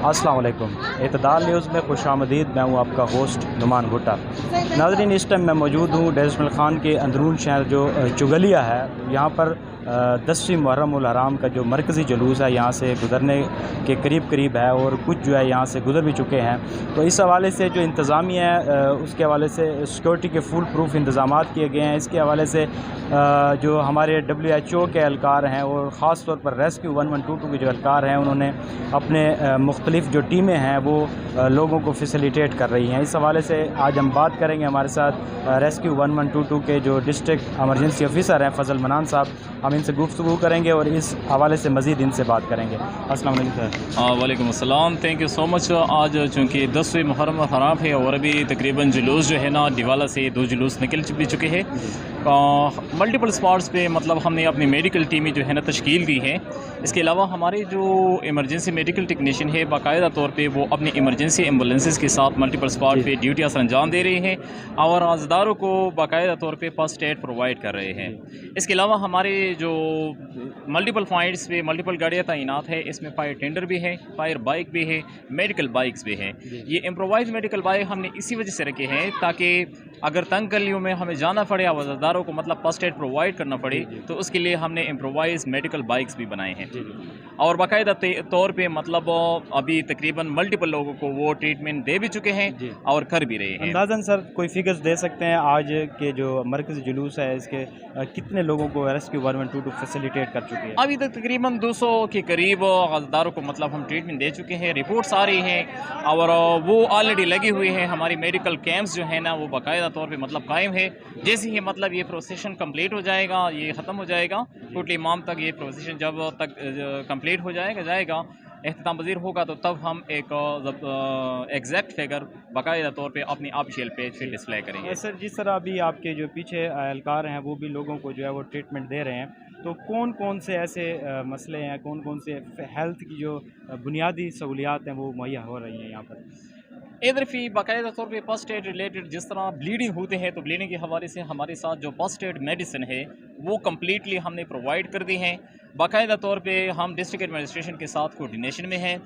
अस्सलाम वालेकुम। इत्तेदाल न्यूज़ में खुशामदीद। मैं हूँ आपका होस्ट नुमान भुट्टा। नाज़रीन, इस टाइम मैं मौजूद हूँ डेर इस्माइल ख़ान के अंदरून शहर जो चुगलिया है। यहाँ पर 10वीं मुहर्रम उल हराम का जो मरकज़ी जुलूस है यहाँ से गुज़रने के करीब है और कुछ जो है यहाँ से गुज़र भी चुके हैं। तो इस हवाले से जो इंतज़ामिया है उसके हवाले से सिक्योरिटी के फुल प्रूफ इंतज़ाम किए गए हैं। इसके हवाले से जो हमारे WHO के एहलकार हैं और ख़ास तौर पर रेस्क्यू 1122 के जो एहलकार हैं उन्होंने अपने मुख्तलिफ़ जो टीमें हैं वो लोगों को फैसिलिटेट कर रही हैं। इस हवाले से आज हम बात करेंगे। हमारे साथ रेस्क्यू 1122 के जो डिस्ट्रिक्ट एमरजेंसी ऑफ़िसर हैं फ़ज़ल मनान साहब, हम इनसे गुफ्तगू करेंगे और इस हवाले से मज़ीद इनसे बात करेंगे। अस्सलाम वालेकुम सर। वालेकुम अस्सलाम। Thank you so much. आज चूँकि 10वीं मुहर्रम हराम है और अभी तकरीबन जुलूस जो है ना डिवाला से 2 जुलूस निकल भी चुके हैं। मल्टीपल स्पॉट्स पे मतलब हमने अपनी मेडिकल टीमें जो है ना तश्कील दी है। इसके अलावा हमारे जो इमरजेंसी मेडिकल टेक्नीशियन है बाकायदा तौर पे वो अपनी इमरजेंसी एम्बुलेंसेस के साथ मल्टीपल स्पॉट पे ड्यूटियाँ अंजाम दे रहे हैं और आज़दारों को बाकायदा तौर पे फर्स्ट एड प्रोवाइड कर रहे हैं। इसके अलावा हमारे जो मल्टीपल पॉइंट्स पे मल्टीपल गाड़ियाँ तैनात है। इसमें फायर टेंडर भी है, फायर बाइक भी है, मेडिकल बाइक्स भी हैं। ये इम्प्रोवाइज मेडिकल बाइक हमने इसी वजह से रखे हैं ताकि अगर तंग गलियों में हमें जाना पड़े, आवाज़दारों को मतलब फर्स्ट एड प्रोवाइड करना पड़े, तो उसके लिए हमने इम्प्रोवाइज मेडिकल बाइक्स भी बनाए हैं और बाकायदा तौर पे मतलब अभी तकरीबन मल्टीपल लोगों को वो ट्रीटमेंट दे भी चुके हैं और कर भी रहे हैं। अंदाज़न सर कोई फिगर्स दे सकते हैं आज के जो मरकज़ी जुलूस है इसके कितने लोगों को रेस्क्यू 1122 फैसिलिटेट कर चुके हैं? अभी तक तकरीबन 200 के करीब आज़दारों को मतलब हम ट्रीटमेंट दे चुके हैं। रिपोर्ट्स आ रही हैं और वो ऑलरेडी लगी हुई है। हमारी मेडिकल कैंप्स जो है ना वो बाकायदा तौर पे मतलब कायम है। जैसे ही मतलब ये प्रोसेशन कंप्लीट हो जाएगा, ये ख़त्म हो जाएगा टोटली इमाम तक, ये प्रोसेशन जब तक कंप्लीट हो जाएगा एख्तिताम पज़ीर होगा तो तब हम एक एग्जैक्ट फिगर बाकायदा तौर पे अपनी ऑफिशियल पेज पे डिस्प्ले करेंगे। सर, जिस तरह अभी आपके जो पीछे एहलकार हैं वो भी लोगों को जो है वो ट्रीटमेंट दे रहे हैं, तो कौन कौन से ऐसे मसले हैं, कौन कौन से हेल्थ की जो बुनियादी सहूलियात हैं वो मुहैया हो रही हैं यहाँ पर? इधर फी बाकायदा तौर पे फर्स्ट एड रिलेटेड जिस तरह ब्लीडिंग होते हैं तो ब्लीडिंग के हवाले से हमारे साथ जो फर्स्ट एड मेडिसिन है वो कम्प्लीटली हमने प्रोवाइड कर दी हैं। बाकायदा तौर पे हम डिस्ट्रिक्ट एडमिनिस्ट्रेशन के साथ कोऑर्डिनेशन में हैं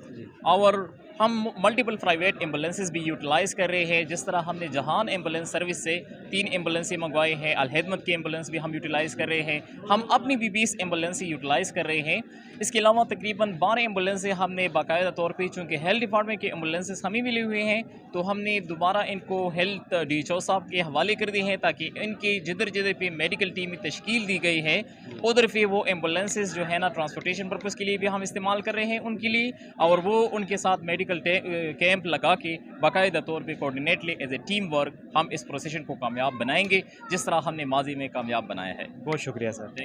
और हम मल्टीपल प्राइवेट एम्बुलेंसेस भी यूटिलाइज़ कर रहे हैं। जिस तरह हमने जहान एम्बुलेंस सर्विस से 3 एम्बुलेंसें मंगवाई हैं, अलहदमत की एम्बुलेंस भी हम यूटिलाइज़ कर रहे हैं। हम अपनी भी 20 एम्बुलेंसें यूटिलाइज़ कर रहे हैं। इसके अलावा तकरीबन 12 एम्बुलेंसें हमने बाकायदा तौर पे चूँकि हेल्थ डिपार्टमेंट के एम्बुलेंसेस हमें मिली हुई हैं तो हमने दोबारा इनको हेल्थ DHO साहब के हवाले कर दी हैं ताकि इनकी जिधर पे मेडिकल टीम तश्कील दी गई है उधर पे वो एम्बुलेंसेस जो है ना ट्रांसपोर्टेशन पर्पज़ के लिए भी हम इस्तेमाल कर रहे हैं उनके लिए, और वो उनके साथ मेडिकल कैंप लगा के बाकायदा तौर पे coordinately as a team work हम इस प्रोसेशन को कामयाब बनाएंगे जिस तरह हमने माजी में कामयाब बनाया है। बहुत शुक्रिया सर।